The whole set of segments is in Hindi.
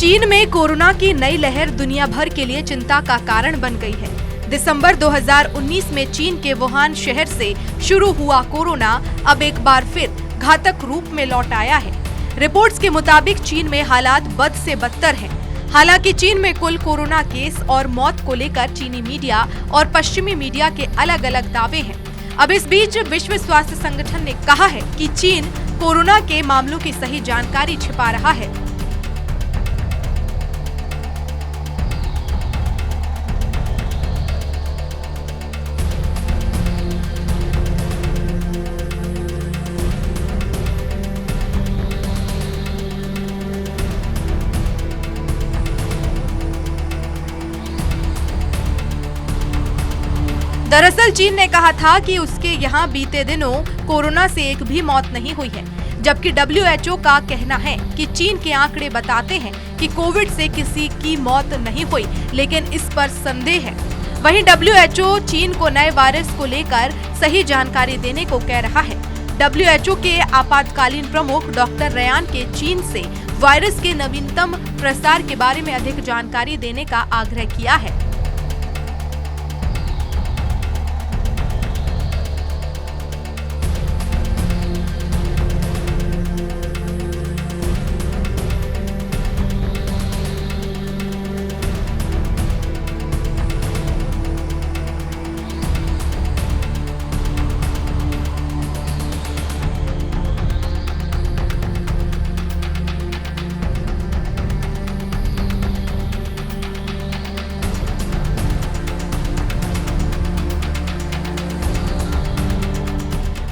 चीन में कोरोना की नई लहर दुनिया भर के लिए चिंता का कारण बन गई है। दिसंबर 2019 में चीन के वुहान शहर से शुरू हुआ कोरोना अब एक बार फिर घातक रूप में लौट आया है। रिपोर्ट्स के मुताबिक चीन में हालात बद से बदतर हैं। हालांकि चीन में कुल कोरोना केस और मौत को लेकर चीनी मीडिया और पश्चिमी मीडिया के अलग अलग दावे हैं। अब इस बीच विश्व स्वास्थ्य संगठन ने कहा है कि चीन कोरोना के मामलों की सही जानकारी छिपा रहा है। दरअसल चीन ने कहा था कि उसके यहाँ बीते दिनों कोरोना से एक भी मौत नहीं हुई है, जबकि WHO का कहना है कि चीन के आंकड़े बताते हैं कि कोविड से किसी की मौत नहीं हुई, लेकिन इस पर संदेह है। वहीं WHO चीन को नए वायरस को लेकर सही जानकारी देने को कह रहा है। WHO के आपातकालीन प्रमुख डॉक्टर रयान के चीन से वायरस के नवीनतम प्रसार के बारे में अधिक जानकारी देने का आग्रह किया है।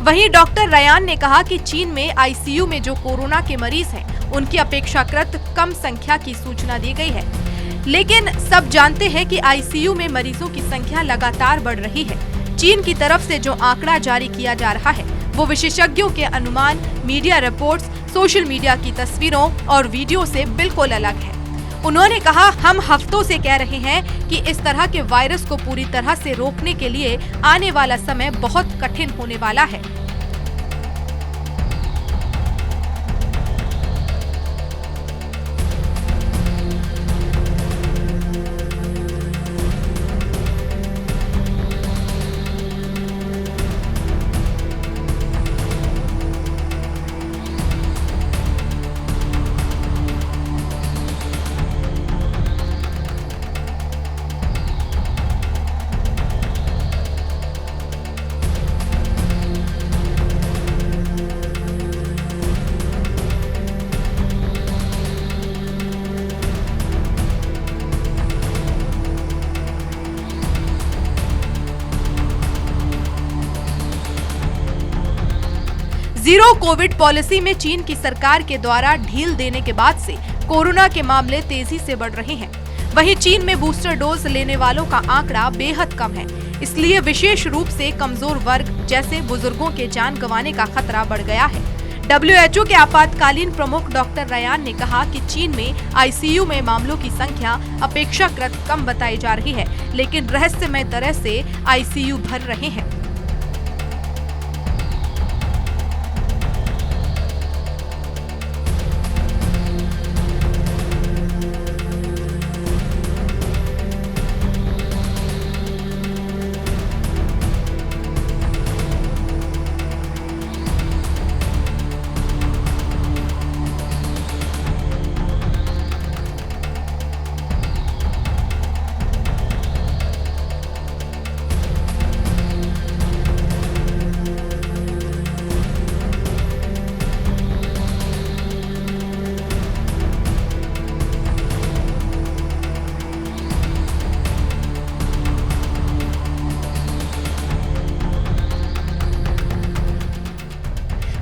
वहीं डॉक्टर रयान ने कहा कि चीन में ICU में जो कोरोना के मरीज हैं, उनकी अपेक्षाकृत कम संख्या की सूचना दी गई है, लेकिन सब जानते हैं कि ICU में मरीजों की संख्या लगातार बढ़ रही है। चीन की तरफ से जो आंकड़ा जारी किया जा रहा है, वो विशेषज्ञों के अनुमान, मीडिया रिपोर्ट्स, सोशल मीडिया की तस्वीरों और वीडियो से बिल्कुल अलग है। उन्होंने कहा, हम हफ्तों से कह रहे हैं कि इस तरह के वायरस को पूरी तरह से रोकने के लिए आने वाला समय बहुत कठिन होने वाला है। जीरो कोविड पॉलिसी में चीन की सरकार के द्वारा ढील देने के बाद से कोरोना के मामले तेजी से बढ़ रहे हैं। वहीं चीन में बूस्टर डोज लेने वालों का आंकड़ा बेहद कम है, इसलिए विशेष रूप से कमजोर वर्ग जैसे बुजुर्गों के जान गंवाने का खतरा बढ़ गया है। WHO के आपातकालीन प्रमुख डॉक्टर रयान ने कहा कि चीन में ICU में मामलों की संख्या अपेक्षाकृत कम बताई जा रही है, लेकिन रहस्यमय तरह से ICU भर रहे हैं।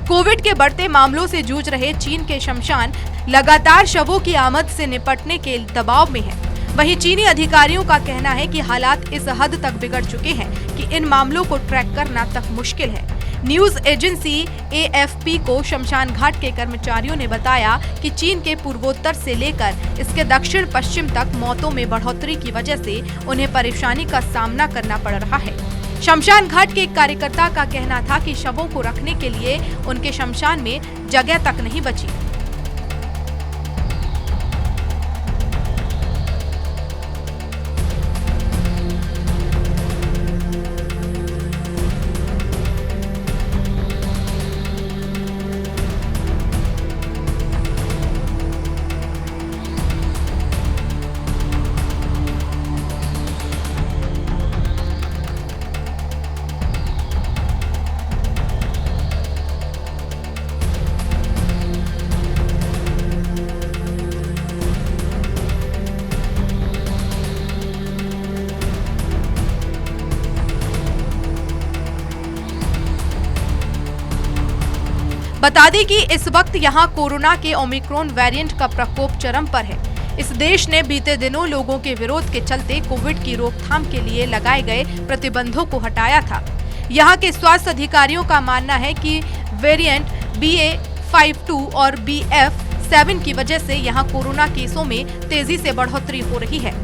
कोविड के बढ़ते मामलों से जूझ रहे चीन के शमशान लगातार शवों की आमद से निपटने के दबाव में है। वहीं चीनी अधिकारियों का कहना है कि हालात इस हद तक बिगड़ चुके हैं कि इन मामलों को ट्रैक करना तक मुश्किल है। न्यूज एजेंसी AFP को शमशान घाट के कर्मचारियों ने बताया कि चीन के पूर्वोत्तर से लेकर इसके दक्षिण पश्चिम तक मौतों में बढ़ोतरी की वजह से उन्हें परेशानी का सामना करना पड़ रहा है। शमशान घाट के एक कार्यकर्ता का कहना था कि शवों को रखने के लिए उनके शमशान में जगह तक नहीं बची। बता दें कि इस वक्त यहां कोरोना के ओमिक्रॉन वेरिएंट का प्रकोप चरम पर है। इस देश ने बीते दिनों लोगों के विरोध के चलते कोविड की रोकथाम के लिए लगाए गए प्रतिबंधों को हटाया था। यहाँ के स्वास्थ्य अधिकारियों का मानना है कि वेरिएंट BA.5.2 और BF.7 की वजह से यहाँ कोरोना केसों में तेजी से बढ़ोतरी हो रही है।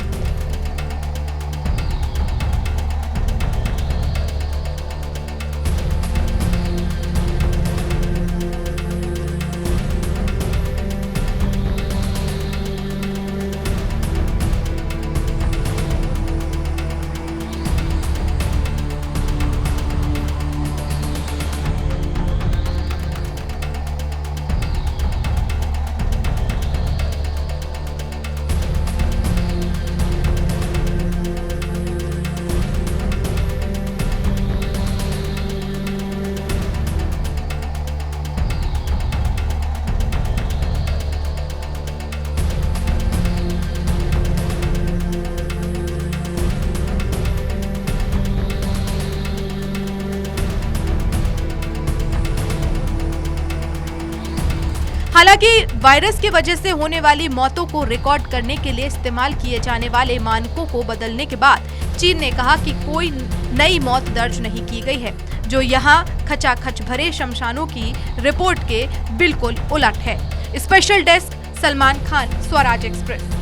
हालांकि वायरस की वजह से होने वाली मौतों को रिकॉर्ड करने के लिए इस्तेमाल किए जाने वाले मानकों को बदलने के बाद चीन ने कहा कि कोई नई मौत दर्ज नहीं की गई है, जो यहां खचाखच भरे शमशानों की रिपोर्ट के बिल्कुल उलट है। Special desk, Salman Khan, Swaraj express.